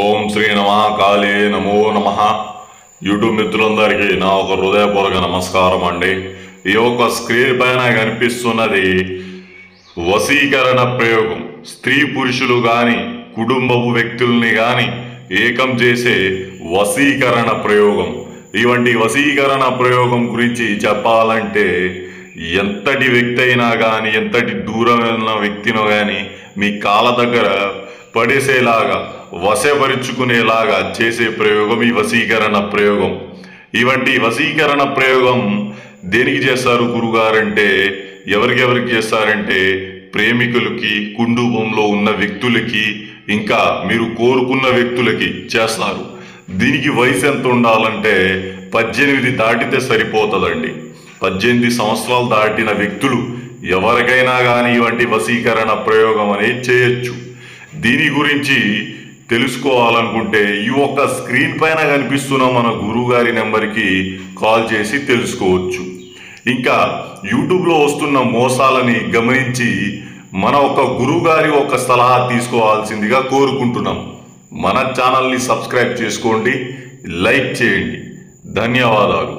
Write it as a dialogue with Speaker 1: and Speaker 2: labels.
Speaker 1: ఓం శ్రీ నమః కాళే నమో నమః. యూట్యూబ్ మిత్రులందరికీ నా ఒక హృదయపూర్వక నమస్కారం అండి. ఈ యొక్క స్క్రీన్ పైన కనిపిస్తున్నది వశీకరణ ప్రయోగం. స్త్రీ పురుషులు కానీ కుటుంబపు వ్యక్తుల్ని కానీ ఏకం చేసే వశీకరణ ప్రయోగం. ఇవంటి వశీకరణ ప్రయోగం గురించి చెప్పాలంటే ఎంతటి వ్యక్తి అయినా కానీ, ఎంతటి దూరమైన వ్యక్తినో కానీ మీ కాళ్ళ దగ్గర పడేసేలాగా, వశపరుచుకునేలాగా చేసే ప్రయోగం ఈ వశీకరణ ప్రయోగం. ఇవంటి వశీకరణ ప్రయోగం దేనికి చేస్తారు గురుగారంటే, ఎవరికి చేస్తారంటే ప్రేమికులకి, కుటుంబంలో ఉన్న వ్యక్తులకి, ఇంకా మీరు కోరుకున్న వ్యక్తులకి చేస్తారు. దీనికి వయసు ఎంత ఉండాలంటే 18 దాటితే సరిపోతుందండి. 18 సంవత్సరాలు దాటిన వ్యక్తులు ఎవరికైనా కానీ ఇవంటి వశీకరణ ప్రయోగం అనేది చేయొచ్చు. దీని గురించి తెలుసుకోవాలనుకుంటే ఈ ఒక్క స్క్రీన్ పైన కనిపిస్తున్న మన గురువుగారి నెంబర్కి కాల్ చేసి తెలుసుకోవచ్చు. ఇంకా యూట్యూబ్లో వస్తున్న మోసాలని గమనించి మన ఒక గురువుగారి ఒక సలహా తీసుకోవాల్సిందిగా కోరుకుంటున్నాం. మన ఛానల్ని సబ్స్క్రైబ్ చేసుకోండి, లైక్ చేయండి. ధన్యవాదాలు.